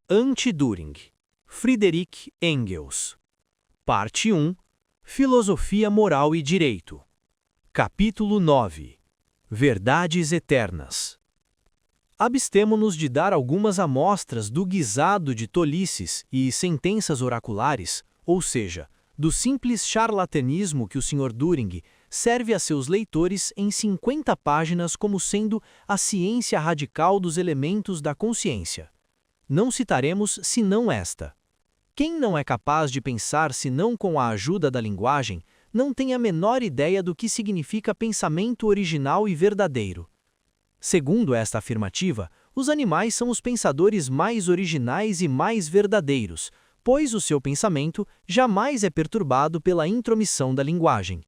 Anti-Düring, Friedrich Engels. Parte 1. Filosofia Moral e Direito. Capítulo 9. Verdades Eternas. Abstemo-nos de dar algumas amostras do guisado de tolices e sentenças oraculares, ou seja, do simples charlatanismo que o Sr. Düring serve a seus leitores em 50 páginas como sendo a ciência radical dos elementos da consciência. Não citaremos senão esta. Quem não é capaz de pensar senão com a ajuda da linguagem, não tem a menor ideia do que significa pensamento original e verdadeiro. Segundo esta afirmativa, os animais são os pensadores mais originais e mais verdadeiros, pois o seu pensamento jamais é perturbado pela intromissão da linguagem.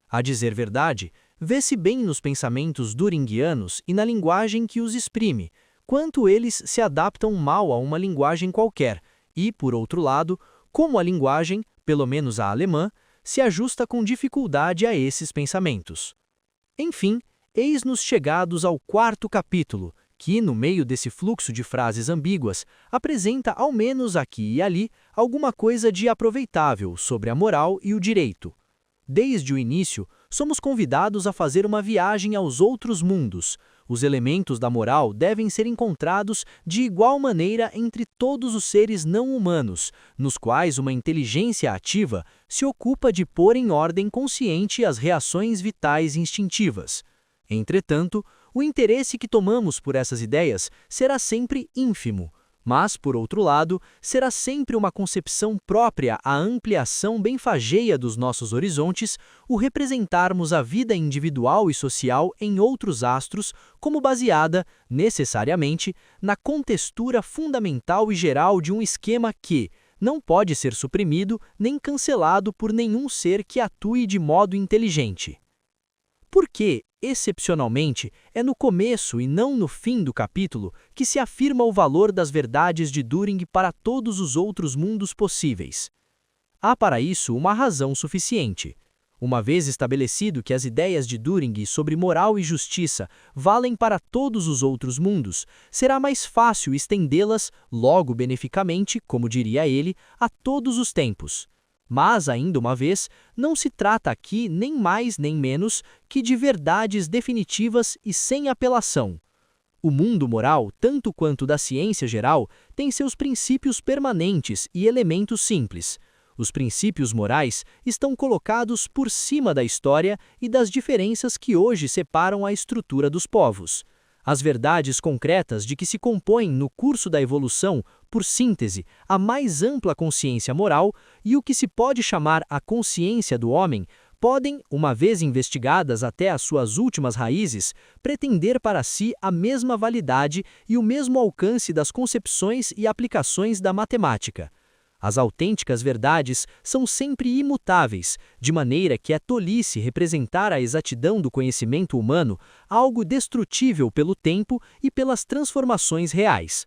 A dizer verdade, vê-se bem nos pensamentos düringianos e na linguagem que os exprime, quanto eles se adaptam mal a uma linguagem qualquer, e, por outro lado, como a linguagem, pelo menos a alemã, se ajusta com dificuldade a esses pensamentos. Enfim, eis-nos chegados ao 4º capítulo, que, no meio desse fluxo de frases ambíguas, apresenta ao menos aqui e ali alguma coisa de aproveitável sobre a moral e o direito. Desde o início, somos convidados a fazer uma viagem aos outros mundos. Os elementos da moral devem ser encontrados de igual maneira entre todos os seres não humanos, nos quais uma inteligência ativa se ocupa de pôr em ordem consciente as reações vitais instintivas. Entretanto, o interesse que tomamos por essas ideias será sempre ínfimo, mas, por outro lado, será sempre uma concepção própria à ampliação benfazeja dos nossos horizontes o representarmos a vida individual e social em outros astros como baseada, necessariamente, na contextura fundamental e geral de um esquema que não pode ser suprimido nem cancelado por nenhum ser que atue de modo inteligente. Porque, excepcionalmente, é no começo e não no fim do capítulo que se afirma o valor das verdades de Düring para todos os outros mundos possíveis. Há para isso uma razão suficiente. Uma vez estabelecido que as ideias de Düring sobre moral e justiça valem para todos os outros mundos, será mais fácil estendê-las, logo beneficamente, como diria ele, a todos os tempos. Mas, ainda uma vez, não se trata aqui nem mais nem menos que de verdades definitivas e sem apelação. O mundo moral, tanto quanto da ciência geral, tem seus princípios permanentes e elementos simples. Os princípios morais estão colocados por cima da história e das diferenças que hoje separam a estrutura dos povos. As verdades concretas de que se compõem no curso da evolução, por síntese, a mais ampla consciência moral e o que se pode chamar a consciência do homem, podem, uma vez investigadas até as suas últimas raízes, pretender para si a mesma validade e o mesmo alcance das concepções e aplicações da matemática. As autênticas verdades são sempre imutáveis, de maneira que é tolice representar a exatidão do conhecimento humano algo destrutível pelo tempo e pelas transformações reais.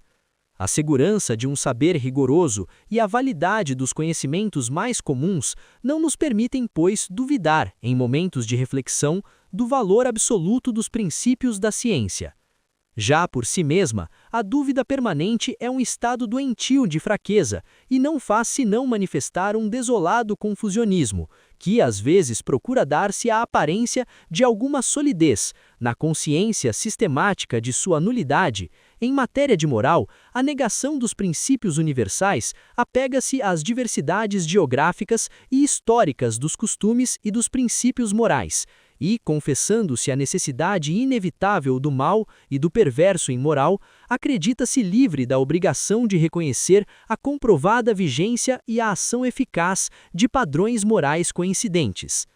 A segurança de um saber rigoroso e a validade dos conhecimentos mais comuns não nos permitem, pois, duvidar, em momentos de reflexão, do valor absoluto dos princípios da ciência. Já por si mesma, a dúvida permanente é um estado doentio de fraqueza e não faz senão manifestar um desolado confusionismo, que às vezes procura dar-se a aparência de alguma solidez, na consciência sistemática de sua nulidade. Em matéria de moral, a negação dos princípios universais apega-se às diversidades geográficas e históricas dos costumes e dos princípios morais, e, confessando-se a necessidade inevitável do mal e do perverso imoral, acredita-se livre da obrigação de reconhecer a comprovada vigência e a ação eficaz de padrões morais coincidentes.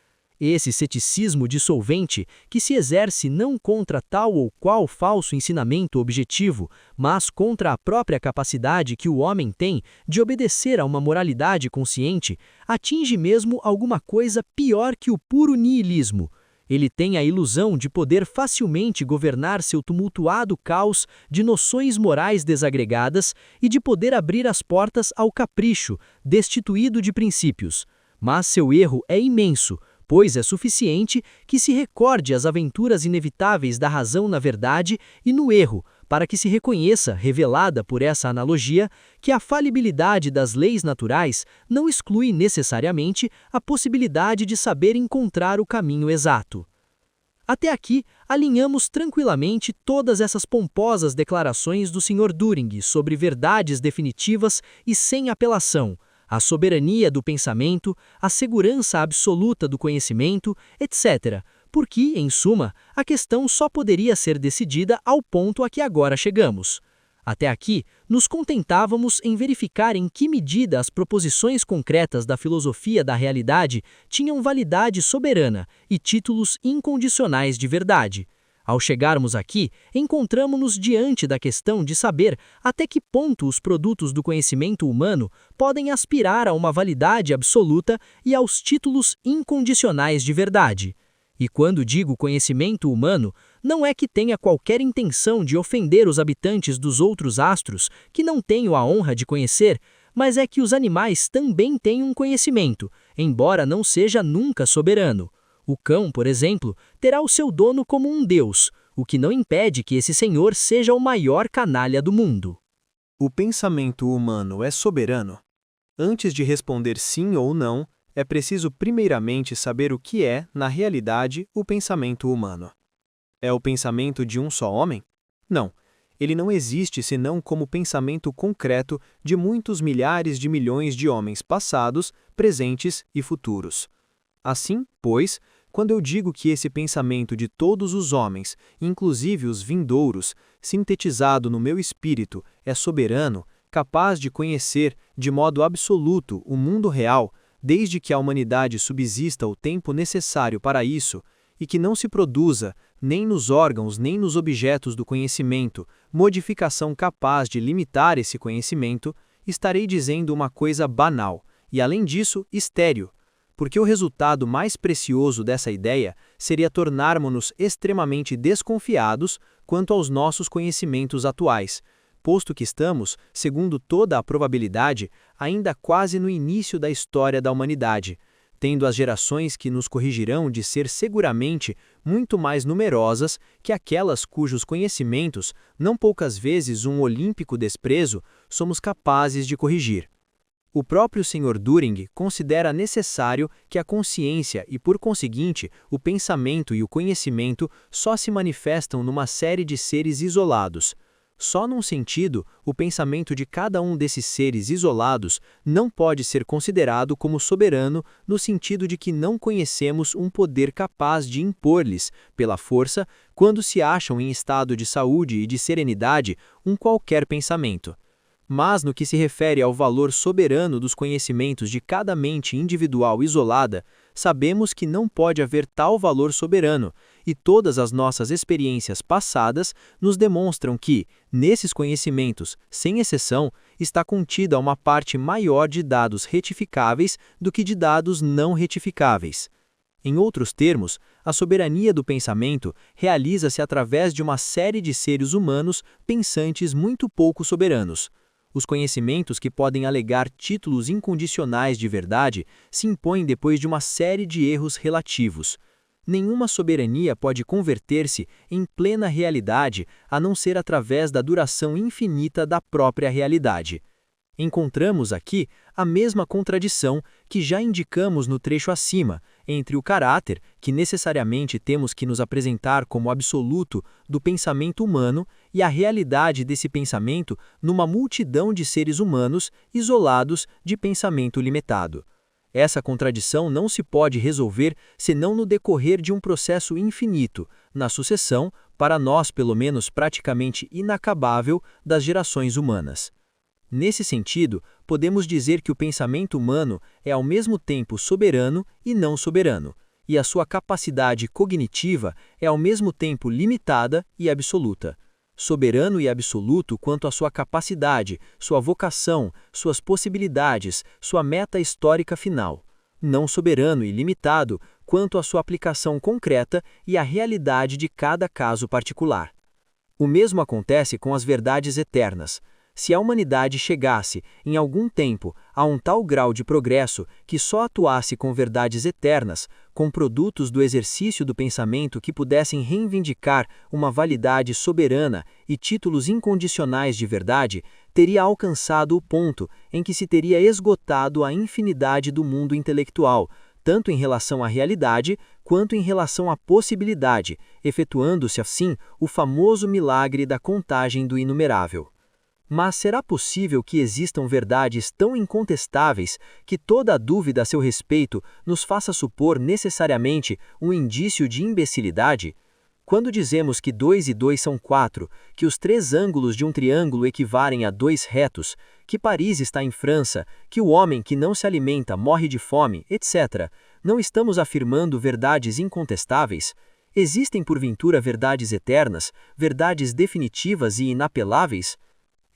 Esse ceticismo dissolvente, que se exerce não contra tal ou qual falso ensinamento objetivo, mas contra a própria capacidade que o homem tem de obedecer a uma moralidade consciente, atinge mesmo alguma coisa pior que o puro niilismo. Ele tem a ilusão de poder facilmente governar seu tumultuado caos de noções morais desagregadas e de poder abrir as portas ao capricho, destituído de princípios. Mas seu erro é imenso, pois é suficiente que se recorde as aventuras inevitáveis da razão na verdade e no erro, para que se reconheça, revelada por essa analogia, que a falibilidade das leis naturais não exclui necessariamente a possibilidade de saber encontrar o caminho exato. Até aqui, alinhamos tranquilamente todas essas pomposas declarações do Sr. Düring sobre verdades definitivas e sem apelação, a soberania do pensamento, a segurança absoluta do conhecimento, etc., porque, em suma, a questão só poderia ser decidida ao ponto a que agora chegamos. Até aqui, nos contentávamos em verificar em que medida as proposições concretas da filosofia da realidade tinham validade soberana e títulos incondicionais de verdade. Ao chegarmos aqui, encontramo-nos diante da questão de saber até que ponto os produtos do conhecimento humano podem aspirar a uma validade absoluta e aos títulos incondicionais de verdade. E quando digo conhecimento humano, não é que tenha qualquer intenção de ofender os habitantes dos outros astros que não tenho a honra de conhecer, mas é que os animais também têm um conhecimento, embora não seja nunca soberano. O cão, por exemplo, terá o seu dono como um deus, o que não impede que esse senhor seja o maior canalha do mundo. O pensamento humano é soberano? Antes de responder sim ou não, é preciso primeiramente saber o que é, na realidade, o pensamento humano. É o pensamento de um só homem? Não. Ele não existe senão como pensamento concreto de muitos milhares de milhões de homens passados, presentes e futuros. Assim, pois, quando eu digo que esse pensamento de todos os homens, inclusive os vindouros, sintetizado no meu espírito, é soberano, capaz de conhecer, de modo absoluto, o mundo real, desde que a humanidade subsista o tempo necessário para isso, e que não se produza, nem nos órgãos nem nos objetos do conhecimento, modificação capaz de limitar esse conhecimento, estarei dizendo uma coisa banal, e além disso, estéril, porque o resultado mais precioso dessa ideia seria tornarmos-nos extremamente desconfiados quanto aos nossos conhecimentos atuais, posto que estamos, segundo toda a probabilidade, ainda quase no início da história da humanidade, tendo as gerações que nos corrigirão de ser seguramente muito mais numerosas que aquelas cujos conhecimentos, não poucas vezes um olímpico desprezo, somos capazes de corrigir. O próprio Sr. Düring considera necessário que a consciência e, por conseguinte, o pensamento e o conhecimento só se manifestam numa série de seres isolados. Só num sentido, o pensamento de cada um desses seres isolados não pode ser considerado como soberano no sentido de que não conhecemos um poder capaz de impor-lhes, pela força, quando se acham em estado de saúde e de serenidade, um qualquer pensamento. Mas no que se refere ao valor soberano dos conhecimentos de cada mente individual isolada, sabemos que não pode haver tal valor soberano, e todas as nossas experiências passadas nos demonstram que, nesses conhecimentos, sem exceção, está contida uma parte maior de dados retificáveis do que de dados não retificáveis. Em outros termos, a soberania do pensamento realiza-se através de uma série de seres humanos pensantes muito pouco soberanos. Os conhecimentos que podem alegar títulos incondicionais de verdade se impõem depois de uma série de erros relativos. Nenhuma soberania pode converter-se em plena realidade a não ser através da duração infinita da própria realidade. Encontramos aqui a mesma contradição que já indicamos no trecho acima, entre o caráter, que necessariamente temos que nos apresentar como absoluto do pensamento humano, e a realidade desse pensamento numa multidão de seres humanos isolados de pensamento limitado. Essa contradição não se pode resolver senão no decorrer de um processo infinito, na sucessão, para nós pelo menos praticamente inacabável, das gerações humanas. Nesse sentido, podemos dizer que o pensamento humano é ao mesmo tempo soberano e não soberano, e a sua capacidade cognitiva é ao mesmo tempo limitada e absoluta. Soberano e absoluto quanto à sua capacidade, sua vocação, suas possibilidades, sua meta histórica final. Não soberano e limitado quanto à sua aplicação concreta e à realidade de cada caso particular. O mesmo acontece com as verdades eternas. Se a humanidade chegasse, em algum tempo, a um tal grau de progresso que só atuasse com verdades eternas, com produtos do exercício do pensamento que pudessem reivindicar uma validade soberana e títulos incondicionais de verdade, teria alcançado o ponto em que se teria esgotado a infinidade do mundo intelectual, tanto em relação à realidade quanto em relação à possibilidade, efetuando-se assim o famoso milagre da contagem do inumerável. Mas será possível que existam verdades tão incontestáveis que toda a dúvida a seu respeito nos faça supor necessariamente um indício de imbecilidade? Quando dizemos que 2 e 2 são 4, que os 3 ângulos de um triângulo equivalem a 2 retos, que Paris está em França, que o homem que não se alimenta morre de fome, etc., não estamos afirmando verdades incontestáveis? Existem porventura verdades eternas, verdades definitivas e inapeláveis?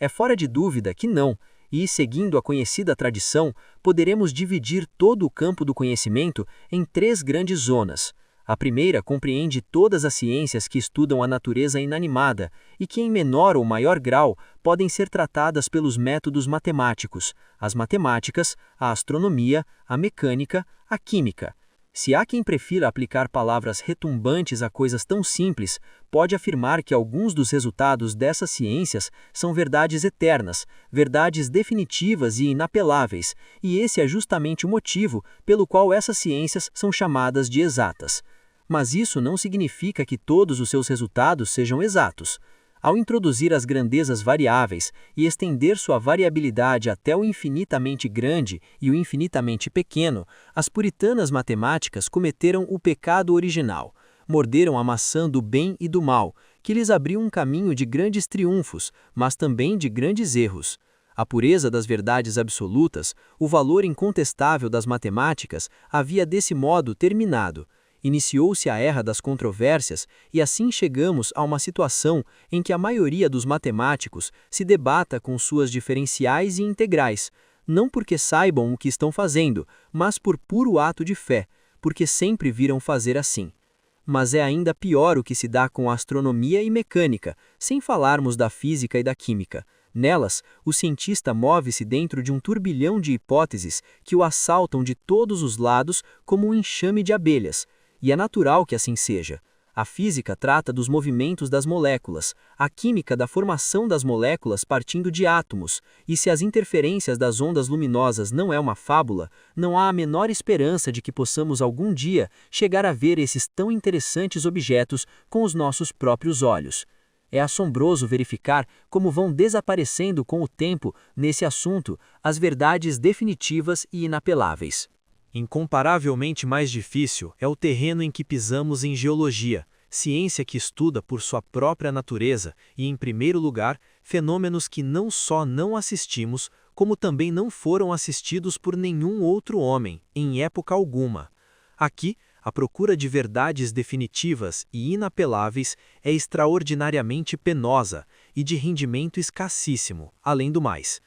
É fora de dúvida que não, e, seguindo a conhecida tradição, poderemos dividir todo o campo do conhecimento em 3 grandes zonas. A primeira compreende todas as ciências que estudam a natureza inanimada e que, em menor ou maior grau, podem ser tratadas pelos métodos matemáticos, as matemáticas, a astronomia, a mecânica, a química. Se há quem prefira aplicar palavras retumbantes a coisas tão simples, pode afirmar que alguns dos resultados dessas ciências são verdades eternas, verdades definitivas e inapeláveis, e esse é justamente o motivo pelo qual essas ciências são chamadas de exatas. Mas isso não significa que todos os seus resultados sejam exatos. Ao introduzir as grandezas variáveis e estender sua variabilidade até o infinitamente grande e o infinitamente pequeno, as puritanas matemáticas cometeram o pecado original. Morderam a maçã do bem e do mal, que lhes abriu um caminho de grandes triunfos, mas também de grandes erros. A pureza das verdades absolutas, o valor incontestável das matemáticas, havia desse modo terminado. Iniciou-se a era das controvérsias e assim chegamos a uma situação em que a maioria dos matemáticos se debata com suas diferenciais e integrais, não porque saibam o que estão fazendo, mas por puro ato de fé, porque sempre viram fazer assim. Mas é ainda pior o que se dá com a astronomia e mecânica, sem falarmos da física e da química. Nelas, o cientista move-se dentro de um turbilhão de hipóteses que o assaltam de todos os lados como um enxame de abelhas. E é natural que assim seja. A física trata dos movimentos das moléculas, a química da formação das moléculas partindo de átomos, e se as interferências das ondas luminosas não é uma fábula, não há a menor esperança de que possamos algum dia chegar a ver esses tão interessantes objetos com os nossos próprios olhos. É assombroso verificar como vão desaparecendo com o tempo, nesse assunto, as verdades definitivas e inapeláveis. Incomparavelmente mais difícil é o terreno em que pisamos em geologia, ciência que estuda por sua própria natureza e, em primeiro lugar, fenômenos que não só não assistimos, como também não foram assistidos por nenhum outro homem, em época alguma. Aqui, a procura de verdades definitivas e inapeláveis é extraordinariamente penosa e de rendimento escassíssimo, além do mais.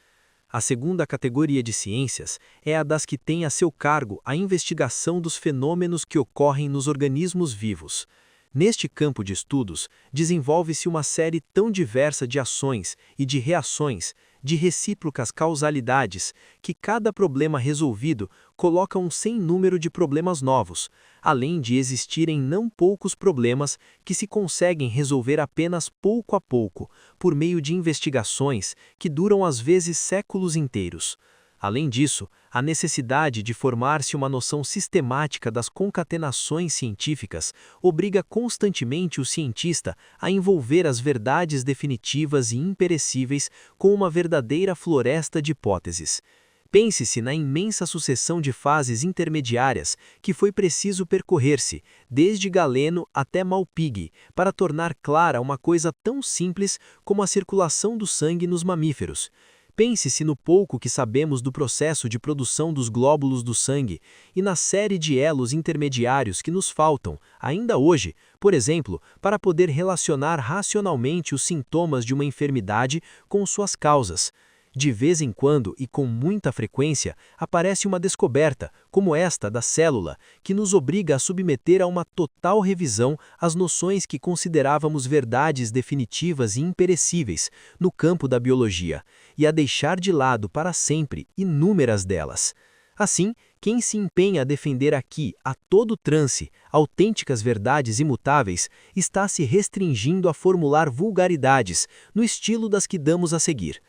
A segunda categoria de ciências é a das que têm a seu cargo a investigação dos fenômenos que ocorrem nos organismos vivos. Neste campo de estudos, desenvolve-se uma série tão diversa de ações e de reações, de recíprocas causalidades, que cada problema resolvido coloca um sem número de problemas novos, além de existirem não poucos problemas que se conseguem resolver apenas pouco a pouco, por meio de investigações que duram às vezes séculos inteiros. Além disso, a necessidade de formar-se uma noção sistemática das concatenações científicas obriga constantemente o cientista a envolver as verdades definitivas e imperecíveis com uma verdadeira floresta de hipóteses. Pense-se na imensa sucessão de fases intermediárias que foi preciso percorrer-se, desde Galeno até Malpighi, para tornar clara uma coisa tão simples como a circulação do sangue nos mamíferos. Pense-se no pouco que sabemos do processo de produção dos glóbulos do sangue e na série de elos intermediários que nos faltam, ainda hoje, por exemplo, para poder relacionar racionalmente os sintomas de uma enfermidade com suas causas. De vez em quando e com muita frequência, aparece uma descoberta, como esta da célula, que nos obriga a submeter a uma total revisão as noções que considerávamos verdades definitivas e imperecíveis no campo da biologia, e a deixar de lado para sempre inúmeras delas. Assim, quem se empenha a defender aqui, a todo trance, autênticas verdades imutáveis, está se restringindo a formular vulgaridades, no estilo das que damos a seguir.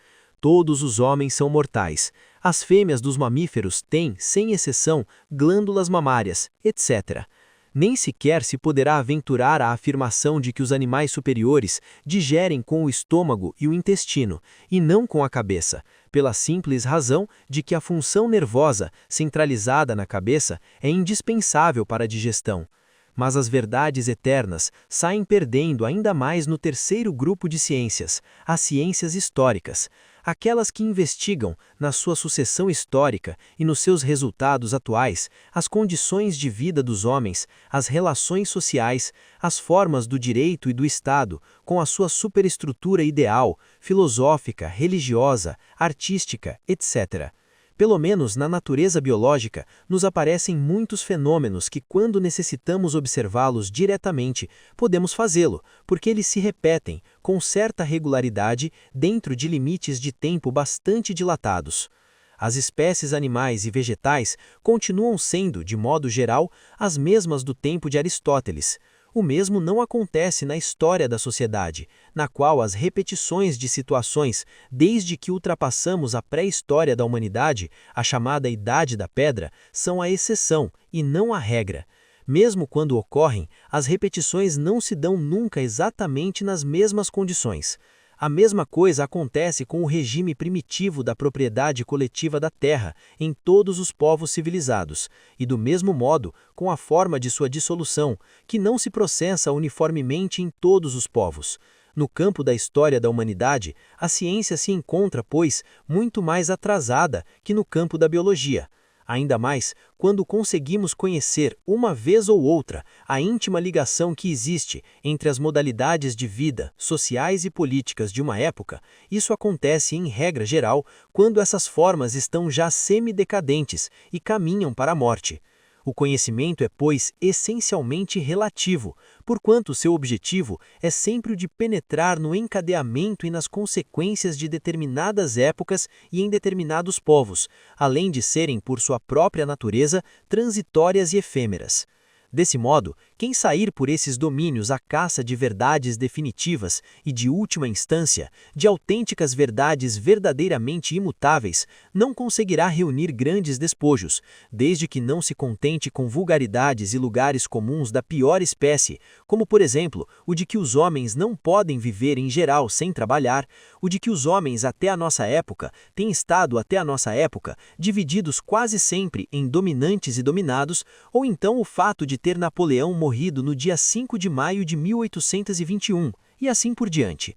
Todos os homens são mortais. As fêmeas dos mamíferos têm, sem exceção, glândulas mamárias, etc. Nem sequer se poderá aventurar a afirmação de que os animais superiores digerem com o estômago e o intestino, e não com a cabeça, pela simples razão de que a função nervosa, centralizada na cabeça, é indispensável para a digestão. Mas as verdades eternas saem perdendo ainda mais no terceiro grupo de ciências, as ciências históricas, aquelas que investigam, na sua sucessão histórica e nos seus resultados atuais, as condições de vida dos homens, as relações sociais, as formas do direito e do Estado, com a sua superestrutura ideal, filosófica, religiosa, artística, etc. Pelo menos na natureza biológica, nos aparecem muitos fenômenos que, quando necessitamos observá-los diretamente, podemos fazê-lo, porque eles se repetem, com certa regularidade, dentro de limites de tempo bastante dilatados. As espécies animais e vegetais continuam sendo, de modo geral, as mesmas do tempo de Aristóteles. O mesmo não acontece na história da sociedade, na qual as repetições de situações, desde que ultrapassamos a pré-história da humanidade, a chamada Idade da Pedra, são a exceção e não a regra. Mesmo quando ocorrem, as repetições não se dão nunca exatamente nas mesmas condições. A mesma coisa acontece com o regime primitivo da propriedade coletiva da terra em todos os povos civilizados, e do mesmo modo com a forma de sua dissolução, que não se processa uniformemente em todos os povos. No campo da história da humanidade, a ciência se encontra, pois, muito mais atrasada que no campo da biologia. Ainda mais quando conseguimos conhecer, uma vez ou outra, a íntima ligação que existe entre as modalidades de vida, sociais e políticas de uma época, isso acontece em regra geral quando essas formas estão já semi-decadentes e caminham para a morte. O conhecimento é, pois, essencialmente relativo, porquanto seu objetivo é sempre o de penetrar no encadeamento e nas consequências de determinadas épocas e em determinados povos, além de serem, por sua própria natureza, transitórias e efêmeras. Desse modo, quem sair por esses domínios à caça de verdades definitivas e de última instância, de autênticas verdades verdadeiramente imutáveis, não conseguirá reunir grandes despojos, desde que não se contente com vulgaridades e lugares comuns da pior espécie, como por exemplo, o de que os homens não podem viver em geral sem trabalhar, o de que os homens até a nossa época têm estado até a nossa época divididos quase sempre em dominantes e dominados, ou então o fato de ter Napoleão morrido no dia 5 de maio de 1821, e assim por diante.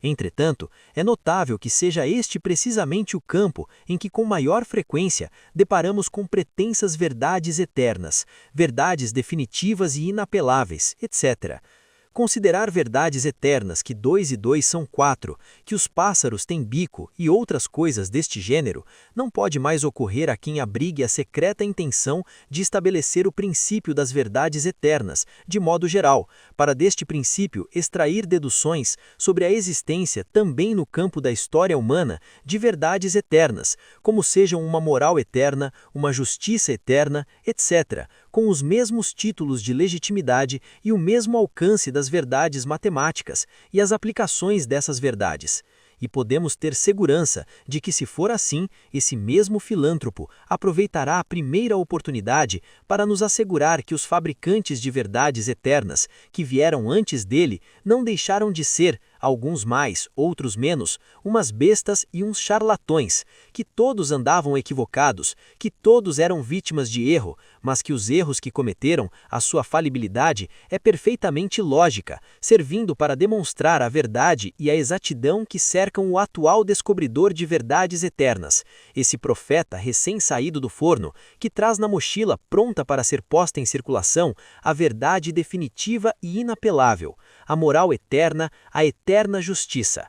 Entretanto, é notável que seja este precisamente o campo em que com maior frequência deparamos com pretensas verdades eternas, verdades definitivas e inapeláveis, etc. Considerar verdades eternas que 2 e 2 são 4, que os pássaros têm bico e outras coisas deste gênero, não pode mais ocorrer a quem abrigue a secreta intenção de estabelecer o princípio das verdades eternas, de modo geral, para deste princípio extrair deduções sobre a existência também no campo da história humana de verdades eternas, como sejam uma moral eterna, uma justiça eterna, etc., com os mesmos títulos de legitimidade e o mesmo alcance das verdades matemáticas e as aplicações dessas verdades. E podemos ter segurança de que, se for assim, esse mesmo filântropo aproveitará a primeira oportunidade para nos assegurar que os fabricantes de verdades eternas que vieram antes dele não deixaram de ser, alguns mais, outros menos, umas bestas e uns charlatões, que todos andavam equivocados, que todos eram vítimas de erro, mas que os erros que cometeram, a sua falibilidade, é perfeitamente lógica, servindo para demonstrar a verdade e a exatidão que cercam o atual descobridor de verdades eternas, esse profeta recém-saído do forno, que traz na mochila pronta para ser posta em circulação a verdade definitiva e inapelável, a moral eterna, a eterna justiça.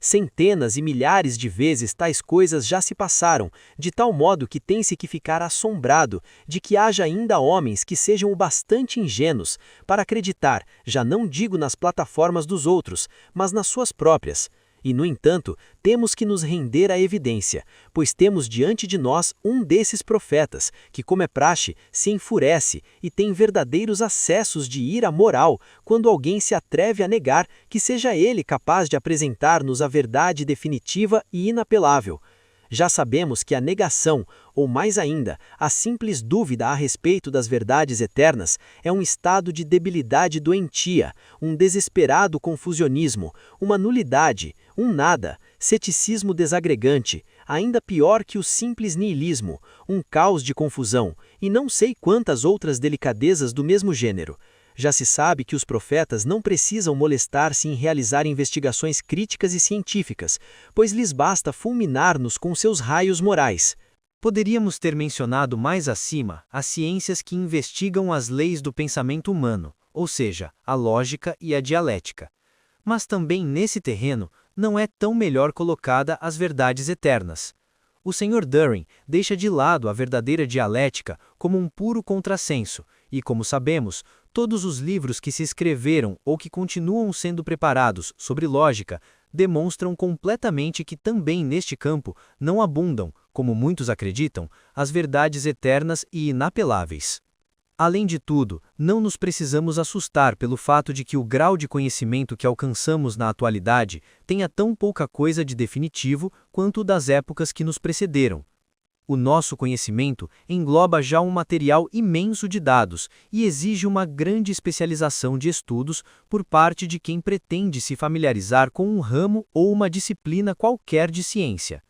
Centenas e milhares de vezes tais coisas já se passaram, de tal modo que tem-se que ficar assombrado de que haja ainda homens que sejam o bastante ingênuos para acreditar, já não digo nas plataformas dos outros, mas nas suas próprias. E, no entanto, temos que nos render à evidência, pois temos diante de nós um desses profetas, que, como é praxe, se enfurece e tem verdadeiros acessos de ira moral quando alguém se atreve a negar que seja ele capaz de apresentar-nos a verdade definitiva e inapelável. Já sabemos que a negação, ou mais ainda, a simples dúvida a respeito das verdades eternas, é um estado de debilidade doentia, um desesperado confusionismo, uma nulidade, um nada, ceticismo desagregante, ainda pior que o simples niilismo, um caos de confusão, e não sei quantas outras delicadezas do mesmo gênero. Já se sabe que os profetas não precisam molestar-se em realizar investigações críticas e científicas, pois lhes basta fulminar-nos com seus raios morais. Poderíamos ter mencionado mais acima as ciências que investigam as leis do pensamento humano, ou seja, a lógica e a dialética. Mas também nesse terreno não é tão melhor colocada as verdades eternas. O Sr. During deixa de lado a verdadeira dialética como um puro contrassenso, e como sabemos, todos os livros que se escreveram ou que continuam sendo preparados sobre lógica demonstram completamente que também neste campo não abundam, como muitos acreditam, as verdades eternas e inapeláveis. Além de tudo, não nos precisamos assustar pelo fato de que o grau de conhecimento que alcançamos na atualidade tenha tão pouca coisa de definitivo quanto o das épocas que nos precederam. O nosso conhecimento engloba já um material imenso de dados e exige uma grande especialização de estudos por parte de quem pretende se familiarizar com um ramo ou uma disciplina qualquer de ciência.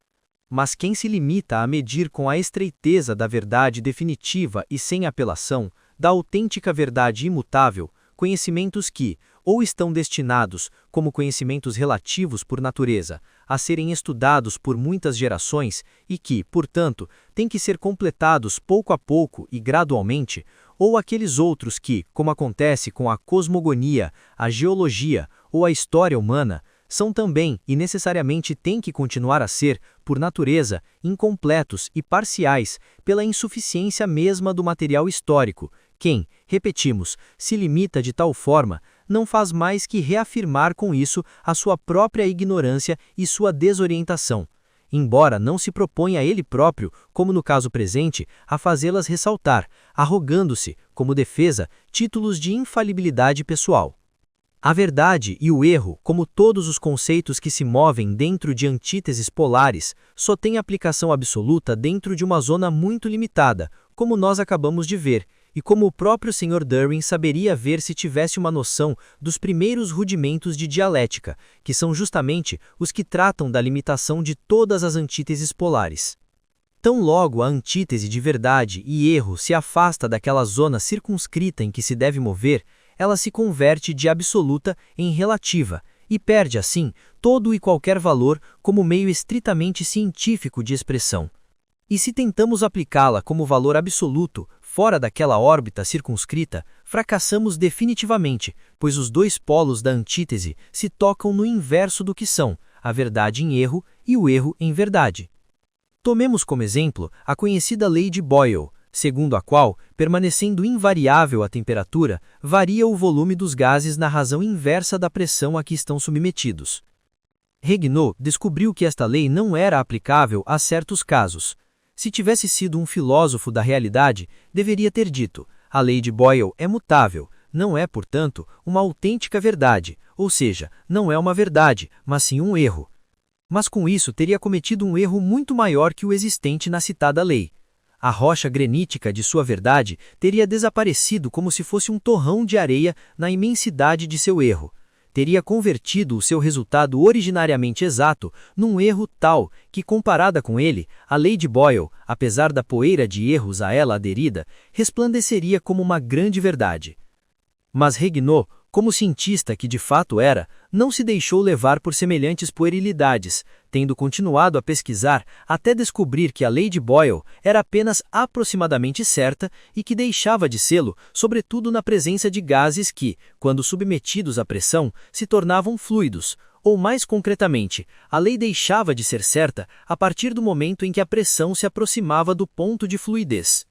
Mas quem se limita a medir com a estreiteza da verdade definitiva e sem apelação, da autêntica verdade imutável, conhecimentos que, ou estão destinados, como conhecimentos relativos por natureza, a serem estudados por muitas gerações e que, portanto, têm que ser completados pouco a pouco e gradualmente, ou aqueles outros que, como acontece com a cosmogonia, a geologia ou a história humana, são também e necessariamente têm que continuar a ser, por natureza, incompletos e parciais pela insuficiência mesma do material histórico. Quem, repetimos, se limita de tal forma, não faz mais que reafirmar com isso a sua própria ignorância e sua desorientação, embora não se proponha ele próprio, como no caso presente, a fazê-las ressaltar, arrogando-se, como defesa, títulos de infalibilidade pessoal. A verdade e o erro, como todos os conceitos que se movem dentro de antíteses polares, só têm aplicação absoluta dentro de uma zona muito limitada, como nós acabamos de ver, e como o próprio Sr. During saberia ver se tivesse uma noção dos primeiros rudimentos de dialética, que são justamente os que tratam da limitação de todas as antíteses polares. Tão logo a antítese de verdade e erro se afasta daquela zona circunscrita em que se deve mover, ela se converte de absoluta em relativa e perde, assim, todo e qualquer valor como meio estritamente científico de expressão. E se tentamos aplicá-la como valor absoluto, fora daquela órbita circunscrita, fracassamos definitivamente, pois os dois polos da antítese se tocam no inverso do que são, a verdade em erro e o erro em verdade. Tomemos como exemplo a conhecida lei de Boyle, segundo a qual, permanecendo invariável a temperatura, varia o volume dos gases na razão inversa da pressão a que estão submetidos. Regnault descobriu que esta lei não era aplicável a certos casos. Se tivesse sido um filósofo da realidade, deveria ter dito: a lei de Boyle é mutável, não é, portanto, uma autêntica verdade, ou seja, não é uma verdade, mas sim um erro. Mas com isso teria cometido um erro muito maior que o existente na citada lei. A rocha grenítica de sua verdade teria desaparecido como se fosse um torrão de areia na imensidade de seu erro. Teria convertido o seu resultado originariamente exato num erro tal que, comparada com ele, a lei de Boyle, apesar da poeira de erros a ela aderida, resplandeceria como uma grande verdade. Mas Regnault, como cientista que de fato era, não se deixou levar por semelhantes puerilidades, tendo continuado a pesquisar até descobrir que a lei de Boyle era apenas aproximadamente certa e que deixava de sê-lo, sobretudo na presença de gases que, quando submetidos à pressão, se tornavam fluidos, Ou mais concretamente, a lei deixava de ser certa a partir do momento em que a pressão se aproximava do ponto de fluidez.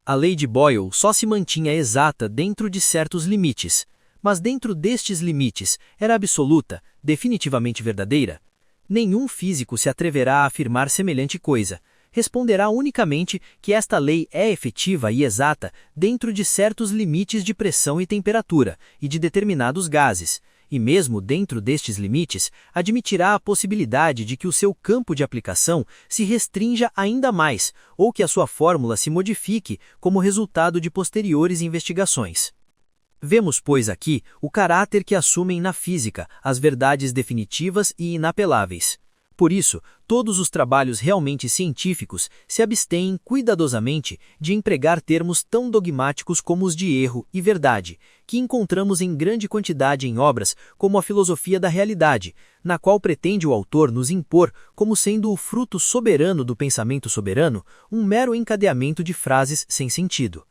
A lei de Boyle só se mantinha exata dentro de certos limites, mas dentro destes limites era absoluta, definitivamente verdadeira? Nenhum físico se atreverá a afirmar semelhante coisa. Responderá unicamente que esta lei é efetiva e exata dentro de certos limites de pressão e temperatura, e de determinados gases, e mesmo dentro destes limites, admitirá a possibilidade de que o seu campo de aplicação se restrinja ainda mais, ou que a sua fórmula se modifique como resultado de posteriores investigações. Vemos, pois, aqui o caráter que assumem na física as verdades definitivas e inapeláveis. Por isso, todos os trabalhos realmente científicos se abstêm cuidadosamente de empregar termos tão dogmáticos como os de erro e verdade, que encontramos em grande quantidade em obras como a Filosofia da Realidade, na qual pretende o autor nos impor como sendo o fruto soberano do pensamento soberano, um mero encadeamento de frases sem sentido.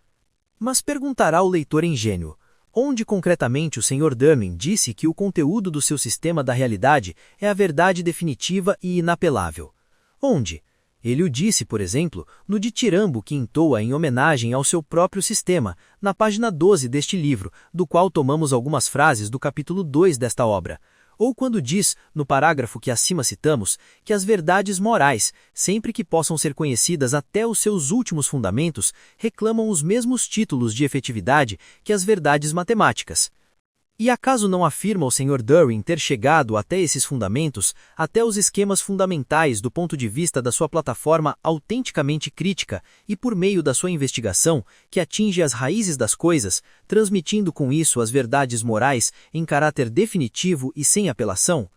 Mas perguntará o leitor ingênuo: onde concretamente o Sr. Durkheim disse que o conteúdo do seu sistema da realidade é a verdade definitiva e inapelável? Onde? Ele o disse, por exemplo, no ditirambo que entoa em homenagem ao seu próprio sistema, na página 12 deste livro, do qual tomamos algumas frases do capítulo 2 desta obra. Ou quando diz, no parágrafo que acima citamos, que as verdades morais, sempre que possam ser conhecidas até os seus últimos fundamentos, reclamam os mesmos títulos de efetividade que as verdades matemáticas. E acaso não afirma o Sr. Durkheim ter chegado até esses fundamentos, até os esquemas fundamentais do ponto de vista da sua plataforma autenticamente crítica e por meio da sua investigação, que atinge as raízes das coisas, transmitindo com isso as verdades morais em caráter definitivo e sem apelação?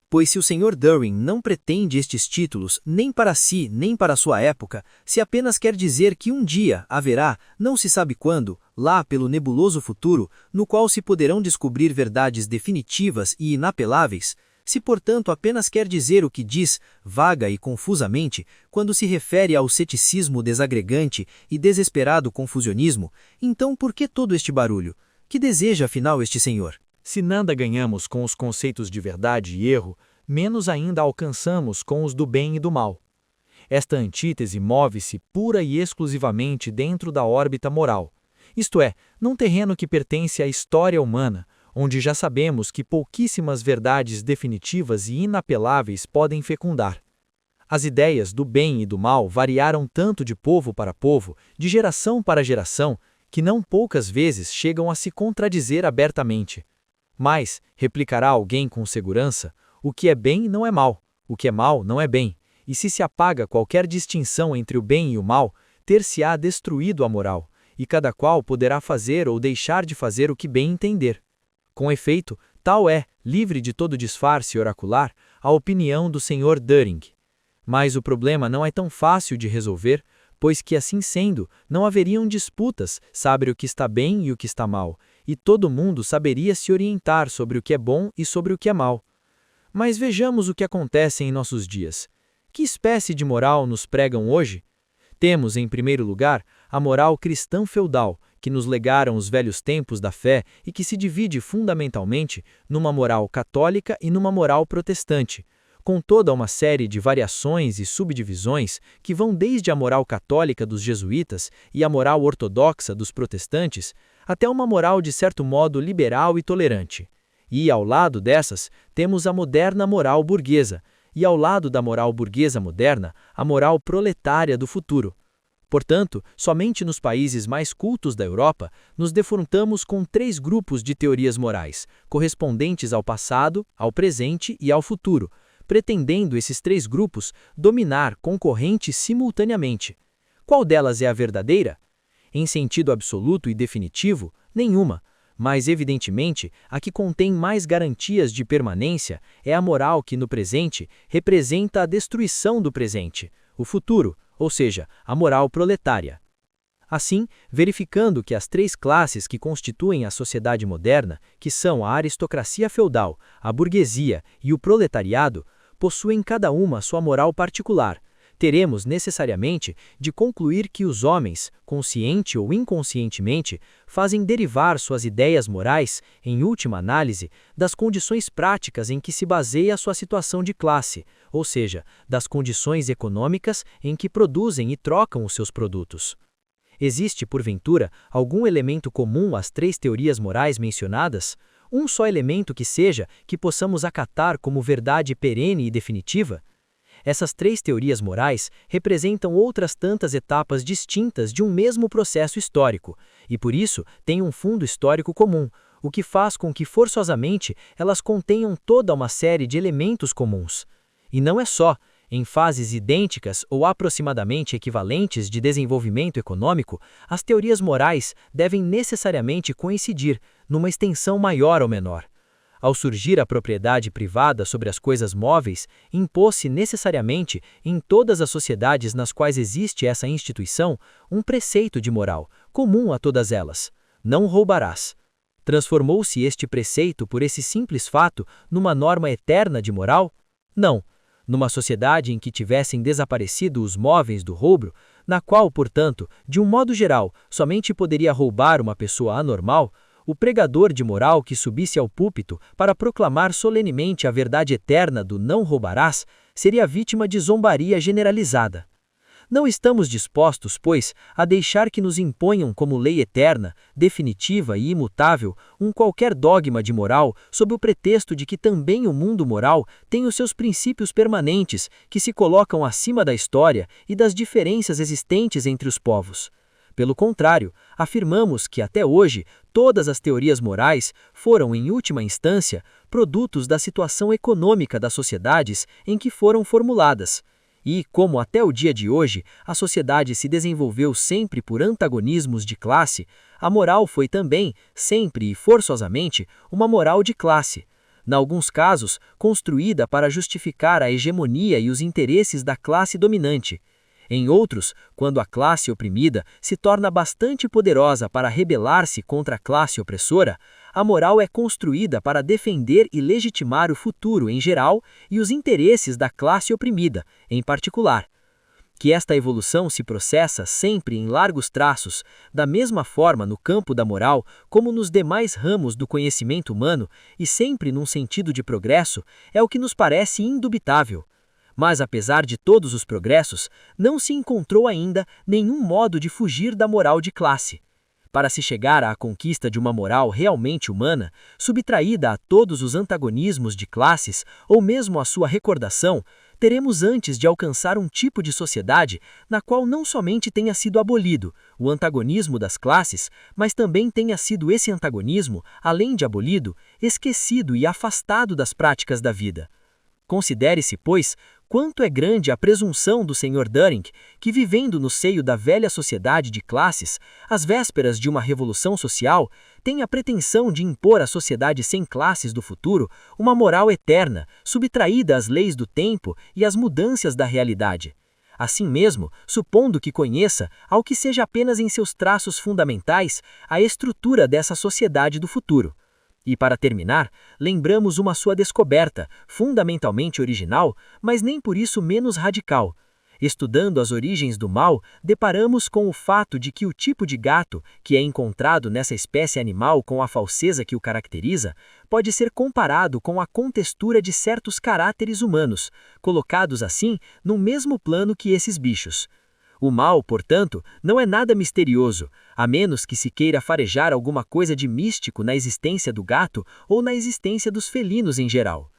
Pois se o Sr. Durkheim não pretende estes títulos nem para si nem para sua época, se apenas quer dizer que um dia haverá, não se sabe quando, lá pelo nebuloso futuro, no qual se poderão descobrir verdades definitivas e inapeláveis, se portanto apenas quer dizer o que diz, vaga e confusamente, quando se refere ao ceticismo desagregante e desesperado confusionismo, então por que todo este barulho? Que deseja afinal este senhor? Se nada ganhamos com os conceitos de verdade e erro, menos ainda alcançamos com os do bem e do mal. Esta antítese move-se pura e exclusivamente dentro da órbita moral, isto é, num terreno que pertence à história humana, onde já sabemos que pouquíssimas verdades definitivas e inapeláveis podem fecundar. As ideias do bem e do mal variaram tanto de povo para povo, de geração para geração, que não poucas vezes chegam a se contradizer abertamente. Mas, replicará alguém com segurança, o que é bem não é mal, o que é mal não é bem, e se apaga qualquer distinção entre o bem e o mal, ter-se-á destruído a moral, e cada qual poderá fazer ou deixar de fazer o que bem entender. Com efeito, tal é, livre de todo disfarce oracular, a opinião do Sr. Durkheim. Mas o problema não é tão fácil de resolver, pois que assim sendo, não haveriam disputas sobre o que está bem e o que está mal, e todo mundo saberia se orientar sobre o que é bom e sobre o que é mal. Mas vejamos o que acontece em nossos dias. Que espécie de moral nos pregam hoje? Temos, em primeiro lugar, a moral cristã feudal, que nos legaram os velhos tempos da fé e que se divide fundamentalmente numa moral católica e numa moral protestante, com toda uma série de variações e subdivisões que vão desde a moral católica dos jesuítas e a moral ortodoxa dos protestantes, até uma moral de certo modo liberal e tolerante. E, ao lado dessas, temos a moderna moral burguesa, e ao lado da moral burguesa moderna, a moral proletária do futuro. Portanto, somente nos países mais cultos da Europa, nos defrontamos com 3 grupos de teorias morais, correspondentes ao passado, ao presente e ao futuro, pretendendo esses 3 grupos dominar concorrentes simultaneamente. Qual delas é a verdadeira? Em sentido absoluto e definitivo, nenhuma. Mas, evidentemente, a que contém mais garantias de permanência é a moral que, no presente, representa a destruição do presente, o futuro, ou seja, a moral proletária. Assim, verificando que as 3 classes que constituem a sociedade moderna, que são a aristocracia feudal, a burguesia e o proletariado, possuem cada uma sua moral particular, teremos necessariamente de concluir que os homens, consciente ou inconscientemente, fazem derivar suas ideias morais, em última análise, das condições práticas em que se baseia a sua situação de classe, ou seja, das condições econômicas em que produzem e trocam os seus produtos. Existe, porventura, algum elemento comum às três teorias morais mencionadas? Um só elemento que seja, que possamos acatar como verdade perene e definitiva? Essas três teorias morais representam outras tantas etapas distintas de um mesmo processo histórico, e por isso têm um fundo histórico comum, o que faz com que forçosamente elas contenham toda uma série de elementos comuns. E não é só, em fases idênticas ou aproximadamente equivalentes de desenvolvimento econômico, as teorias morais devem necessariamente coincidir, numa extensão maior ou menor. Ao surgir a propriedade privada sobre as coisas móveis, impôs-se necessariamente, em todas as sociedades nas quais existe essa instituição, um preceito de moral, comum a todas elas: não roubarás. Transformou-se este preceito por esse simples fato numa norma eterna de moral? Não. Numa sociedade em que tivessem desaparecido os móveis do roubo, na qual, portanto, de um modo geral, somente poderia roubar uma pessoa anormal, o pregador de moral que subisse ao púlpito para proclamar solenemente a verdade eterna do não roubarás seria vítima de zombaria generalizada. Não estamos dispostos, pois, a deixar que nos imponham como lei eterna, definitiva e imutável um qualquer dogma de moral sob o pretexto de que também o mundo moral tem os seus princípios permanentes que se colocam acima da história e das diferenças existentes entre os povos. Pelo contrário, afirmamos que até hoje todas as teorias morais foram, em última instância, produtos da situação econômica das sociedades em que foram formuladas. E, como até o dia de hoje a sociedade se desenvolveu sempre por antagonismos de classe, a moral foi também, sempre e forçosamente, uma moral de classe. Em alguns casos, construída para justificar a hegemonia e os interesses da classe dominante. Em outros, quando a classe oprimida se torna bastante poderosa para rebelar-se contra a classe opressora, a moral é construída para defender e legitimar o futuro em geral e os interesses da classe oprimida, em particular. Que esta evolução se processa sempre em largos traços, da mesma forma no campo da moral como nos demais ramos do conhecimento humano e sempre num sentido de progresso, é o que nos parece indubitável. Mas, apesar de todos os progressos, não se encontrou ainda nenhum modo de fugir da moral de classe. Para se chegar à conquista de uma moral realmente humana, subtraída a todos os antagonismos de classes, ou mesmo a sua recordação, teremos antes de alcançar um tipo de sociedade na qual não somente tenha sido abolido o antagonismo das classes, mas também tenha sido esse antagonismo, além de abolido, esquecido e afastado das práticas da vida. Considere-se, pois, quanto é grande a presunção do Sr. Düring, que vivendo no seio da velha sociedade de classes, às vésperas de uma revolução social, tem a pretensão de impor à sociedade sem classes do futuro uma moral eterna, subtraída às leis do tempo e às mudanças da realidade. Assim mesmo, supondo que conheça, ao que seja apenas em seus traços fundamentais, a estrutura dessa sociedade do futuro. E para terminar, lembramos uma sua descoberta, fundamentalmente original, mas nem por isso menos radical. Estudando as origens do mal, deparamos com o fato de que o tipo de gato, que é encontrado nessa espécie animal com a falseza que o caracteriza, pode ser comparado com a contextura de certos caráteres humanos, colocados assim no mesmo plano que esses bichos. O mal, portanto, não é nada misterioso, a menos que se queira farejar alguma coisa de místico na existência do gato ou na existência dos felinos em geral.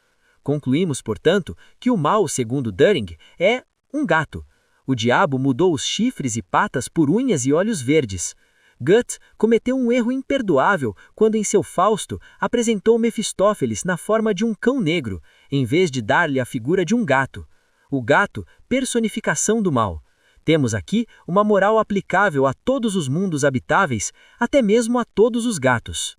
Concluímos, portanto, que o mal, segundo Düring, é um gato. O diabo mudou os chifres e patas por unhas e olhos verdes. Goethe cometeu um erro imperdoável quando em seu Fausto apresentou Mefistófeles na forma de um cão negro, em vez de dar-lhe a figura de um gato. O gato, personificação do mal. Temos aqui uma moral aplicável a todos os mundos habitáveis, até mesmo a todos os gatos.